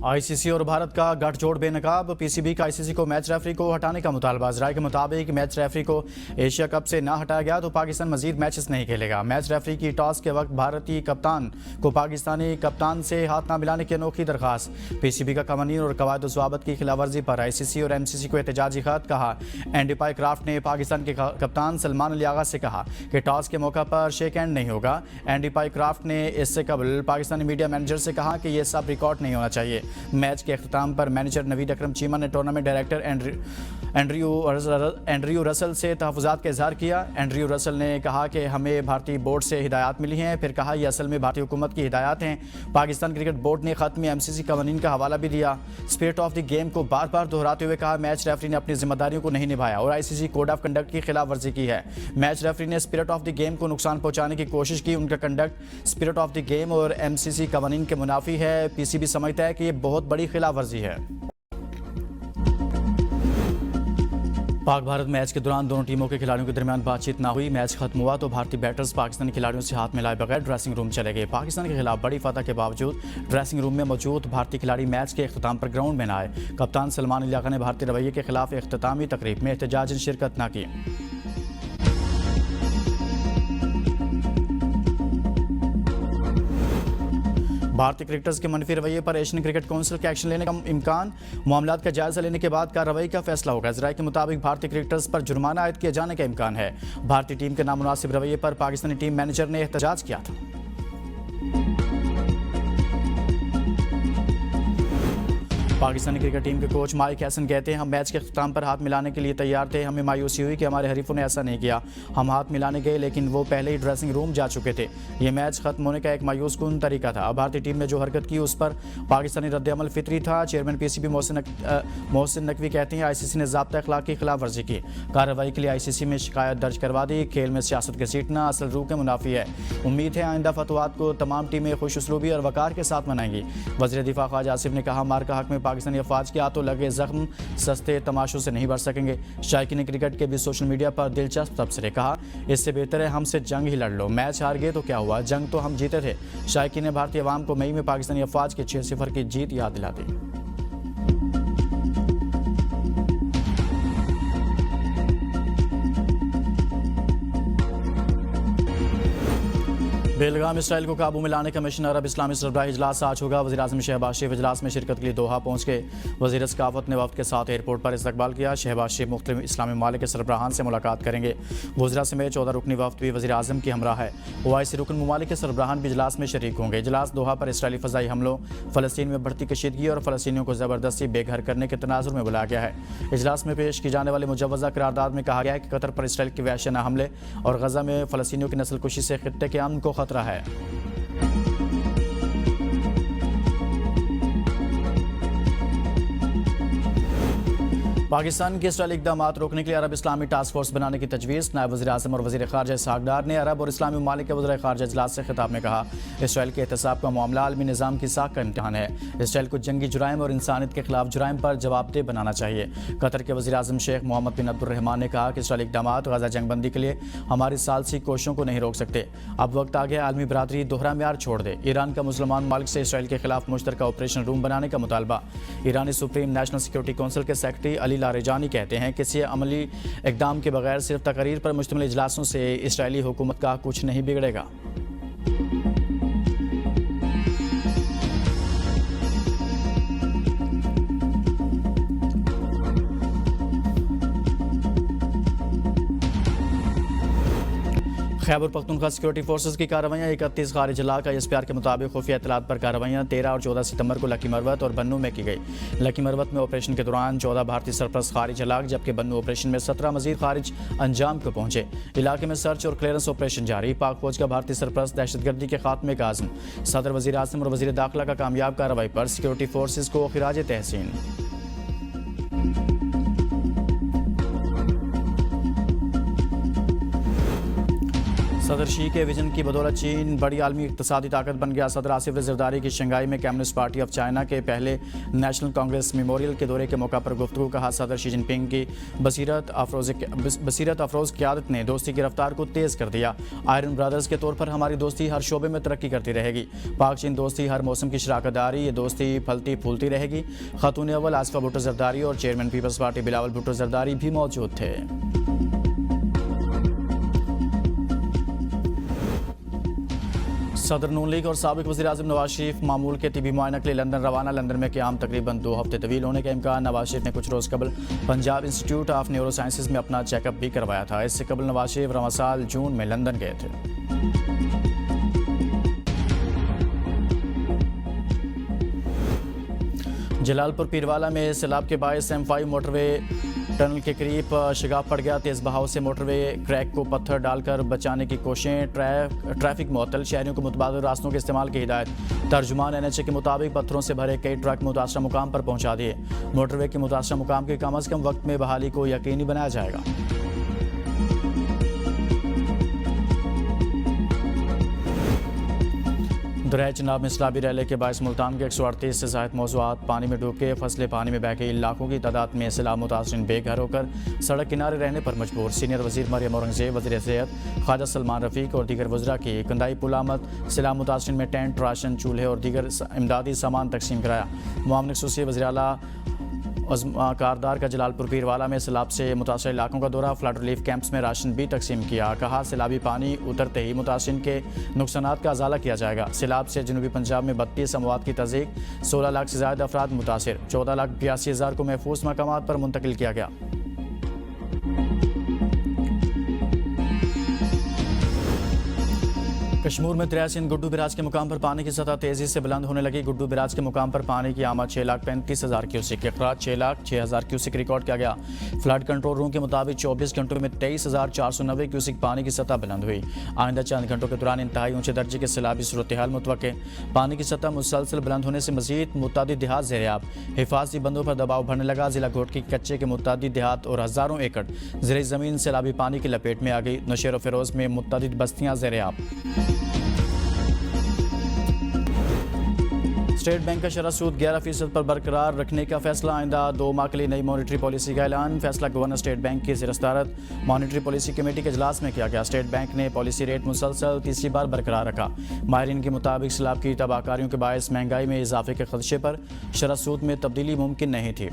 ICC और भारत का गठजोड़ बेनकाब। पीसीबी का आईसीसी को मैच रेफरी को हटाने का मुतालबा। राय के मुताबिक मैच रेफरी को एशिया कप से ना हटाया गया तो पाकिस्तान मजीद मैचेस नहीं खेलेगा। मैच रेफरी की टॉस के वक्त भारतीय कप्तान को पाकिस्तानी कप्तान से हाथ न मिलाने की अनोखी दरखास्त। पीसीबी का कवानीन और कवायद ज़वाबित की खिलाफवर्जी पर आईसीसी और एमसीसी को एहतजाजी खत। कहा एंडी पाइक्राफ्ट ने पाकिस्तान के कप्तान सलमान अली आगा से कहा कि टॉस के मौका पर शेक हैंड नहीं होगा। एंडी पाइक्राफ्ट ने इससे कबल पाकिस्तानी मीडिया मैनेजर से कहा कि यह सब रिकॉर्ड नहीं होना चाहिए। मैच के अख्ताम पर मैनेजर नवीद अकरम चीमा ने टूर्नामेंट डायरेक्टर एंड्रयू रसल से तहफ़्फ़ुज़ात का इजहार किया। एंड्रयू रसल ने कहा कि हमें भारतीय बोर्ड से हिदायत मिली हैं। फिर कहा यह असल में भारतीय हुकूमत की हिदायत हैं। पाकिस्तान क्रिकेट बोर्ड ने ख़त में एमसीसी कवानीन का हवाला भी दिया। स्पिरिट ऑफ द गेम को बार बार दोहराते हुए कहा मैच रेफरी ने अपनी जिम्मेदारियों को नहीं निभाया और आईसीसी कोड ऑफ कंडक्ट की खिलाफ वर्जी की है। मैच रेफरी ने स्पिरिट ऑफ द गेम को नुकसान पहुंचाने की कोशिश की। उनका conduct spirit of the game और एमसीसी कवानीन के मुनाफी है। पीसीबी समझता है कि यह बहुत बड़ी खिलाफ वर्जी है। पाक भारत मैच के दौरान दोनों टीमों के खिलाड़ियों के दरमियान बातचीत ना हुई। मैच खत्म हुआ तो भारतीय बैटर्स पाकिस्तानी खिलाड़ियों से हाथ मिलाए बगैर ड्रेसिंग रूम चले गए। पाकिस्तान के खिलाफ बड़ी फतह के बावजूद ड्रेसिंग रूम में मौजूद भारतीय खिलाड़ी मैच के अख्ताम पर ग्राउंड में न आए। कप्तान सलमान अली आगा ने भारतीय रवैये के खिलाफ इख्तितामी तकरीब में एहतजाजन शिरकत न की। भारतीय क्रिकेटर्स के मनफी रवैये पर एशियन क्रिकेट काउंसिल के एक्शन लेने का इम्कान। मामलात का जायजा लेने के बाद कार्रवाई का फैसला होगा। ज़राए के मुताबिक भारतीय क्रिकेटर्स पर जुर्माना आयद किए जाने का इम्कान है। भारतीय टीम के नामुनासिब रवैये पर पाकिस्तानी टीम मैनेजर ने एहतजाज किया था। पाकिस्तानी क्रिकेट टीम के कोच माइक हैसन कहते हैं हम मैच के अख्ताम पर हाथ मिलाने के लिए तैयार थे। हमें मायूसी हुई कि हमारे हरीफों ने ऐसा नहीं किया। हम हाथ मिलाने गए लेकिन वो पहले ही ड्रेसिंग रूम जा चुके थे। ये मैच खत्म होने का एक मायूस कुन तरीका था। भारतीय टीम ने जो हरकत की उस पर पाकिस्तानी रद्द-ए-अमल फितरी था। चेयरमैन पीसीबी मोहसिन नकवी कहते हैं आईसीसी ने ज़ाब्ता अखलाक की खिलाफ वर्जी की। कार्रवाई के लिए आईसीसी में शिकायत दर्ज करवा दी। खेल में सियासत के सीटना असल रूह के मुनाफी है। उम्मीद है आइंदा फतवात को तमाम टीमें खुश उसलूबी और वकार के साथ मनाएंगी। वज़ीर दिफा ख्वाजा आसिफ ने कहा मार्का हक में पाकिस्तानी अफवाज के हाथों लगे जख्म सस्ते तमाशों से नहीं भर सकेंगे। शायकीन क्रिकेट के भी सोशल मीडिया पर दिलचस्प तबसरे। कहा इससे बेहतर है हमसे जंग ही लड़ लो। मैच हार गए तो क्या हुआ, जंग तो हम जीते थे। शायकीन ने भारतीय अवाम को मई में पाकिस्तानी अफवाज के 6-0 की जीत याद दिला दी। बेलगाम इसराइल को काबू में लाने का मिशन अरब इस्लामी सरबराही इजलास आज होगा। वज़ीर-ए-आज़म शहबाज शरीफ इजलास में शिरकत के लिए दोहा पहुंच गए। वज़ीर सकाफत ने वफ्द के साथ एयरपोर्ट पर इस्तकबाल किया। शहबाज शरीफ मुख्तलिफ इस्लामी ममालिक के सरबराहान से मुलाकात करेंगे। वज़रा समेत 14 रुकनी वफ्द भी वज़ीर-ए-आज़म की हमराह है। ओआईसी रुकन ममालिक के सरबराहान भी इजलास में शरीक होंगे। इजलास दोहा पर इसराइली फ़ज़ाई हमलों, फ़लस्तीन में बढ़ती कशीदगी और फ़लस्तीनियों को ज़बरदस्ती बेघर करने के तनाजुर में बुलाया गया है। इजलास में पेश की जाने वाली मुजव्वज़ा करारदाद में कहा गया है कि कतर पर इसराइल के वहशियाना हमले और गज़ा में फ़लस्तीनियों की नस्ल कुशी से खित्ते के अमन को खतरा है। पाकिस्तान के इसराइली इक़दाम रोकने के लिए अरब इस्लामी टास्क फोर्स बनाने की तजवीज़। नायब वज़ीर आज़म और वज़ीर ख़ारजा इसहाक़ डार ने अरब और इस्लामी ममालिक के वज़ीर ख़ारजा इजलास से खिताब में कहा इसराइल के एहतसाब का मामला आलमी निज़ाम की साख का इम्तिहान है। इसराइल को जंगी जुराइम और इंसानियत के खिलाफ जुराइम पर जवाबदेह बनाना चाहिए। कतर के वज़ीर आज़म शेख मोहम्मद बिन अब्दुर्रहमान ने कहा कि इसराइली इक़दाम गज़ा जंगबंदी के लिए हमारी सालसी कोशिशों को नहीं रोक सकते। अब वक्त आ गया आलमी बरादरी दोहरा म्यार छोड़ दे। ईरान का मुसलमान ममालिक से इसराइल के खिलाफ मुश्तरका ऑपरेशन रूम बनाने का मुतालबा। ईरानी सुप्रीम नेशनल सिक्योरिटी काउंसिल के सेक्रेटरी अली लारेजानी कहते हैं किसी अमली इक़दाम के बगैर सिर्फ तकरीर पर मुश्तमिल इजलासों से इसराइली हुकूमत का कुछ नहीं बिगड़ेगा। खैबर पख्तूनख्वा सिक्योरिटी फोर्सेस की कार्रवाइयाँ 31 खारिज इलाका एसपीआर के मुताबिक खुफिया इत्तलात पर कार्रवाइयाँ 13 और 14 सितंबर को लकी मरवत और बन्नू में की गई। लकी मरवत में ऑपरेशन के दौरान 14 भारतीय सरपरस्त खारिज इलाक जबकि बन्नू ऑपरेशन में 17 मजीद खारिज अंजाम को पहुंचे। इलाके में सर्च और क्लियरेंस ऑपरेशन जारी। पाक फौज का भारतीय सरपरस्त दहशतगर्दी के खात्मे का आज़म। सदर वज़ीर आज़म और वज़ीर दाखिला का कामयाब कार्रवाई पर सिक्योरिटी फोर्सेस को खिराज तहसीन। सदर शी के विजन की बदौलत चीन बड़ी आलमी इक़्तिसादी ताकत बन गया। सदर आसिफ ज़रदारी की शंघाई में कम्युनिस्ट पार्टी ऑफ चाइना के पहले नेशनल कांग्रेस मेमोरियल के दौरे के मौका पर गुफ्तगू। कहा, सदर शी जिनपिंग की बसीरत अफरोज़ क़यादत ने दोस्ती की रफ्तार को तेज़ कर दिया। आयरन ब्रदर्स के तौर पर हमारी दोस्ती हर शोबे में तरक्की करती रहेगी। पाक चीन दोस्ती हर मौसम की शराकतदारी, ये दोस्ती फलती फूलती रहेगी। खातून अव्वल आसिफा भुट्टो ज़रदारी और chairman people's party Bilawal Bhutto Zardari भी मौजूद थे। सदर नून लीग और साबिक वज़ीर आज़म नवाज शरीफ मामूल के तिबी मुआयना के लिए लंदन रवाना। लंदन में क़याम तकरीबन 2 हफ्ते तवील होने का इम्कान। नवाज शरीफ ने कुछ रोज़ कबल Punjab institute of neuro sciences में अपना चेकअप भी करवाया था। इससे कबल नवाज शरीफ रवां साल जून में लंदन गए थे। जलालपुर पीरवाला में सैलाब के बायस M5 मोटरवे टनल के करीब शगाफ पड़ गया। तेज़ बहाव से मोटरवे क्रैक को पत्थर डालकर बचाने की कोशिशें। ट्रैफिक मुअत्तल, शहरियों को मुतबादिल रास्तों के इस्तेमाल की हिदायत। तर्जुमान NHA के मुताबिक पत्थरों से भरे कई ट्रक मुतासरा मुकाम पर पहुंचा दिए। मोटरवे के मुतासरा मुकाम के कम अज़ कम वक्त में बहाली को यकीनी बनाया जाएगा। दरिया चनाब में सैलाबी रैली के बायस मुल्तान के 138 से ज़ायद मौज़ूआत पानी में डूब के फसलें पानी में बह गई। लाखों की तादाद में सैलाब मुतासरीन बेघर होकर सड़क किनारे रहने पर मजबूर। सीनियर वज़ीर मरियम औरंगज़ेब, वज़ीर सेहत ख्वाजा सलमान रफ़ीक और दीगर वज़रा की कंदाई पुल आमद। सैलाब मुतासरीन में टेंट, राशन, चूल्हे और दीगर इमदादी सामान तकसीम कराया। मुआविन ख़ुसूसी वज़ीर आला कारदार का जलालपुर पीरवाला में सैलाब से मुतासर इलाकों का दौरा। फ्लड रिलीफ कैंप्स में राशन भी तकसीम किया। कहा, सैलाबी पानी उतरते ही मुतासरीन के नुकसानात का अजाला किया जाएगा। सैलाब से जनूबी पंजाब में 32 अमवात की तस्दीक। 16 लाख से ज़्यादा अफराद मुतासर। 14,82,000 को महफूज मकामात पर मुंतकिल किया गया। कश्मीर में 83 गुड्डू बिराज के मुकाम पर पानी की सतह तेज़ी से बुलंद होने लगी। गुड्डू बिराज के मुकाम पर पानी की आमद 6,35,000 क्यूसिक के अखराज 6,06,000 क्यूसिक रिकॉर्ड किया गया। फ्लड कंट्रोल रूम के मुताबिक 24 घंटों में 23,490 क्यूसिक पानी की सतह बुलंद हुई। आइंदा चंद घंटों के दौरान इंतहाई ऊंचे दर्जे के सैलाबी सूरत हाल मुतवक्के। पानी की सतह मुसलसल बुलंद होने से मजीद मुतादिद देहात ज़ेर-ए-आब। हिफाजती बंदों पर दबाव बढ़ने लगा। जिला घोटकी कच्चे के मुतादिद देहात और हज़ारों एकड़ ज़ेर ज़मीन सैलाबी पानी की लपेट में आ गई। नौशेर फ़िरोज़ में मुतादिद बस्तियाँ ज़ेर-ए-आब। स्टेट बैंक का शरह सूद 11% पर बरकरार रखने का फैसला। आइंदा 2 माह के लिए नई मॉनिटरी पॉलिसी का ऐलान। फैसला गवर्नर स्टेट बैंक की ज़ेर-ए-सदारत मॉनिटरी पॉलिसी कमेटी के इजलास में किया गया। स्टेट बैंक ने पॉलिसी रेट मुसलसल तीसरी बार बरकरार रखा। माहिरीन के मुताबिक सैलाब की तबाहकारियों के बायस महंगाई में इजाफे के खदशे पर शरह सूद में तब्दीली मुमकिन नहीं थी।